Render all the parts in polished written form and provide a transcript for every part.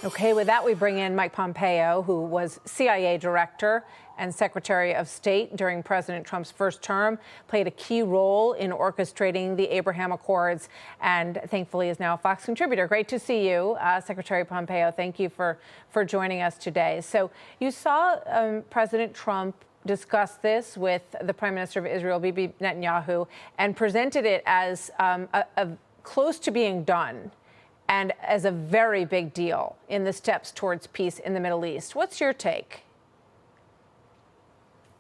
Okay, with that, we bring in Mike Pompeo, who was CIA director and Secretary of State during President Trump's first term, played a key role in orchestrating the Abraham Accords, and thankfully is now a Fox contributor. Great to see you, Secretary Pompeo. Thank you for joining us today. So you saw President Trump discuss this with the Prime Minister of Israel, Bibi Netanyahu, and presented it as close to being done and as a very big deal in the steps towards peace in the Middle East. What's your take?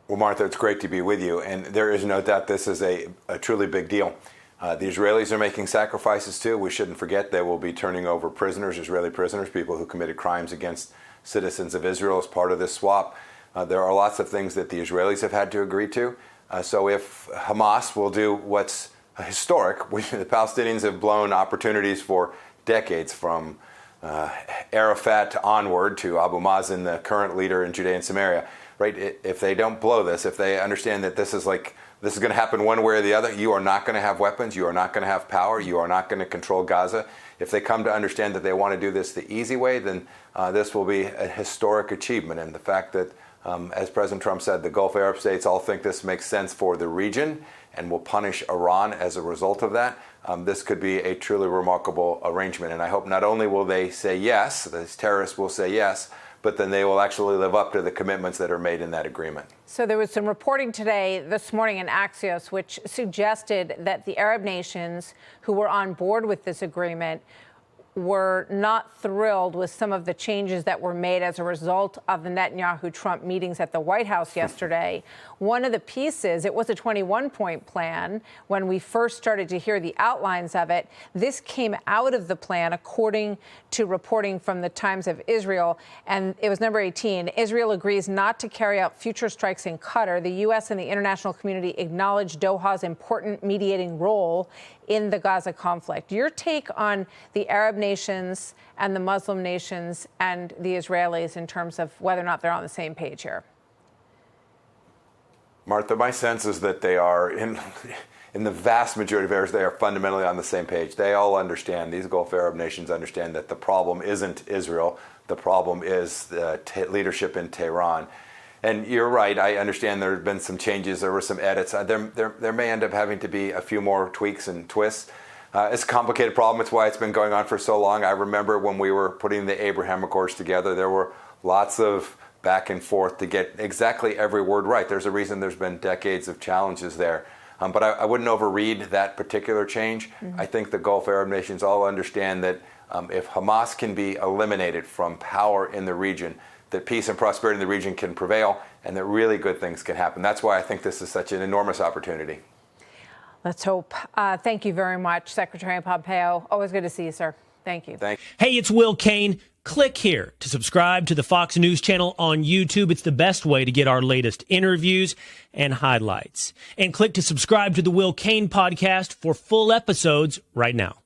Well, Martha, it's great to be with you. And there is no doubt this is a truly big deal. The Israelis are making sacrifices, too. We shouldn't forget they will be turning over prisoners, Israeli prisoners, people who committed crimes against citizens of Israel as part of this swap. There are lots of things that the Israelis have had to agree to. So if Hamas will do what's historic, the Palestinians have blown opportunities for decades, from Arafat onward to Abu Mazen, the current leader in Judea and Samaria. Right? If they don't blow this, if they understand that this is going to happen one way or the other, you are not going to have weapons, you are not going to have power, you are not going to control Gaza. If they come to understand that they want to do this the easy way, then this will be a historic achievement. And the fact that, as President Trump said, the Gulf Arab states all think this makes sense for the region and will punish Iran as a result of that, this could be a truly remarkable arrangement. And I hope not only will they say yes, these terrorists will say yes, but then they will actually live up to the commitments that are made in that agreement. So there was some reporting this morning in Axios, which suggested that the Arab nations who were on board with this agreement were not thrilled with some of the changes that were made as a result of the Netanyahu-Trump meetings at the White House yesterday. One of the pieces, it was a 21-point plan when we first started to hear the outlines of it. This came out of the plan, according to reporting from the Times of Israel, and it was number 18. Israel agrees not to carry out future strikes in Qatar. The U.S. and the international community acknowledge Doha's important mediating role in the Gaza conflict. Your take on the Arab nations and the Muslim nations and the Israelis in terms of whether or not they're on the same page here? Martha, my sense is that they are, in the vast majority of areas, they are fundamentally on the same page. They all understand, these Gulf Arab nations understand that the problem isn't Israel. The problem is the leadership in Tehran. And you're right, I understand there have been some changes, there were some edits. There may end up having to be a few more tweaks and twists. It's a complicated problem. It's why it's been going on for so long. I remember when we were putting the Abraham Accords together, there were lots of back and forth to get exactly every word right. There's a reason there's been decades of challenges there. But I wouldn't overread that particular change. I think the Gulf Arab nations all understand that if Hamas can be eliminated from power in the region, that peace and prosperity in the region can prevail and that really good things can happen. That's why I think this is such an enormous opportunity. Let's hope. Thank you very much, Secretary Pompeo. Always good to see you, sir. Thank you. Hey, it's Will Cain. Click here to subscribe to the Fox News channel on YouTube. It's the best way to get our latest interviews and highlights. And click to subscribe to the Will Cain podcast for full episodes right now.